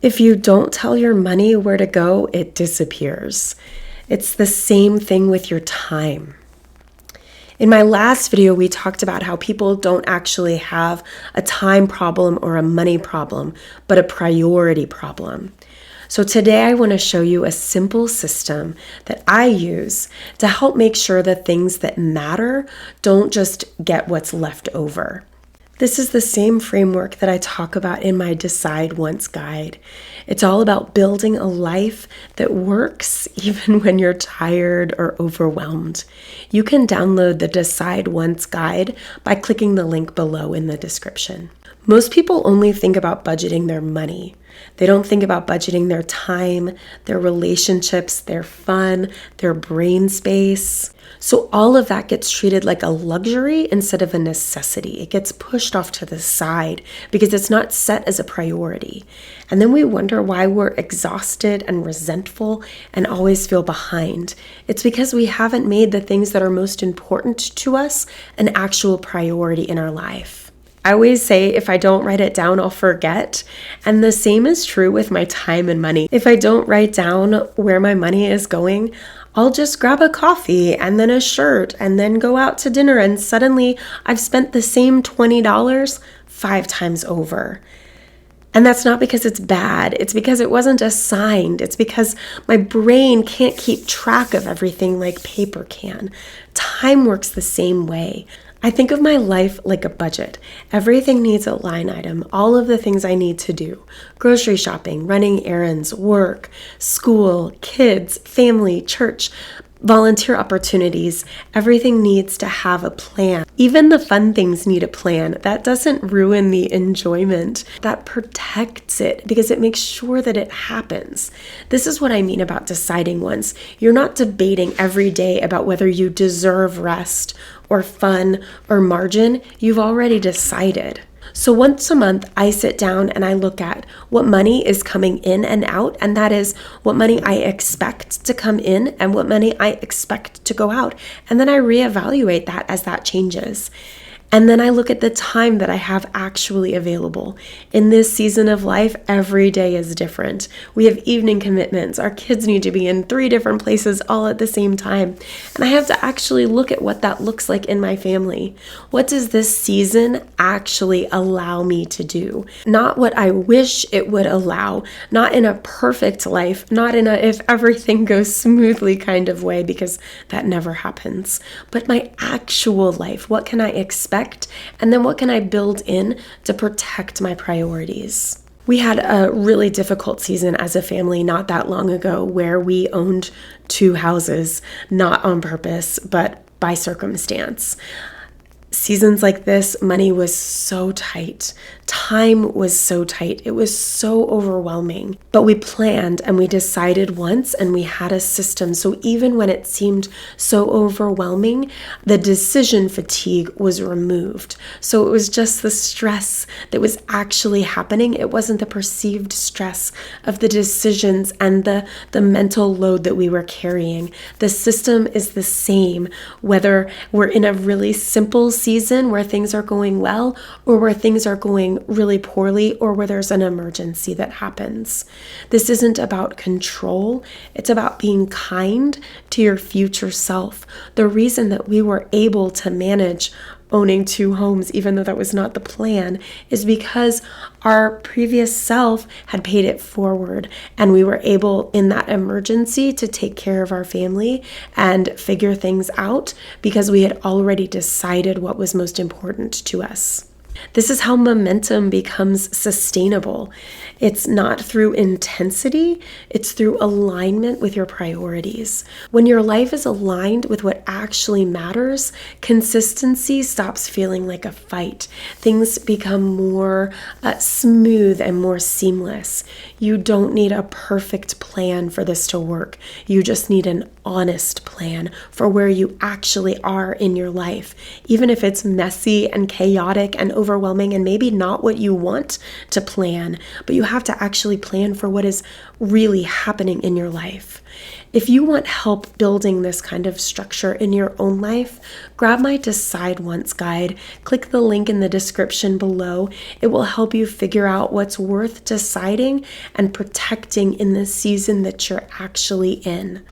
If you don't tell your money where to go, it disappears. It's the same thing with your time. In my last video, we talked about how people don't actually have a time problem or a money problem, but a priority problem. So today I want to show you a simple system that I use to help make sure the things that matter don't just get what's left over. This is the same framework that I talk about in my Decide Once guide. It's all about building a life that works even when you're tired or overwhelmed. You can download the Decide Once guide by clicking the link below in the description. Most people only think about budgeting their money. They don't think about budgeting their time, their relationships, their fun, their brain space. So all of that gets treated like a luxury instead of a necessity. It gets pushed off to the side because it's not set as a priority. And then we wonder why we're exhausted and resentful and always feel behind. It's because we haven't made the things that are most important to us an actual priority in our life. I always say if I don't write it down, I'll forget. And the same is true with my time and money. If I don't write down where my money is going, I'll just grab a coffee and then a shirt and then go out to dinner, and suddenly I've spent the same $20 5 times over. And that's not because it's bad. It's because it wasn't assigned. It's because my brain can't keep track of everything like paper can. Time works the same way. I think of my life like a budget. Everything needs a line item, all of the things I need to do. Grocery shopping, running errands, work, school, kids, family, church, volunteer opportunities. Everything needs to have a plan. Even the fun things need a plan. That doesn't ruin the enjoyment. That protects it because it makes sure that it happens. This is what I mean about deciding once. You're not debating every day about whether you deserve rest or fun or margin. You've already decided. So once a month, I sit down and I look at what money is coming in and out, and that is what money I expect to come in and what money I expect to go out. And then I reevaluate that as that changes. And then I look at the time that I have actually available. In this season of life, every day is different. We have evening commitments. Our kids need to be in 3 different places all at the same time. And I have to actually look at what that looks like in my family. What does this season actually allow me to do? Not what I wish it would allow, not in a perfect life, not in a if everything goes smoothly kind of way, because that never happens, but my actual life. What can I expect? And then what can I build in to protect my priorities? We had a really difficult season as a family not that long ago where we owned 2 houses, not on purpose, but by circumstance. Seasons like this, money was so tight. Time was so tight. It was so overwhelming. But we planned and we decided once and we had a system. So even when it seemed so overwhelming, the decision fatigue was removed. So it was just the stress that was actually happening. It wasn't the perceived stress of the decisions and the mental load that we were carrying. The system is the same, whether we're in a really simple season where things are going well or where things are going really poorly or where there's an emergency that happens. This isn't about control. It's about being kind to your future self. The reason that we were able to manage owning 2 homes, even though that was not the plan, is because our previous self had paid it forward and we were able in that emergency to take care of our family and figure things out because we had already decided what was most important to us. This is how momentum becomes sustainable. It's not through intensity, it's through alignment with your priorities. When your life is aligned with what actually matters, consistency stops feeling like a fight. Things become more smooth and more seamless. You don't need a perfect plan for this to work. You just need an honest plan for where you actually are in your life. Even if it's messy and chaotic and over overwhelming and maybe not what you want to plan, but you have to actually plan for what is really happening in your life. If you want help building this kind of structure in your own life, grab my Decide Once guide. Click the link in the description below. It will help you figure out what's worth deciding and protecting in the season that you're actually in.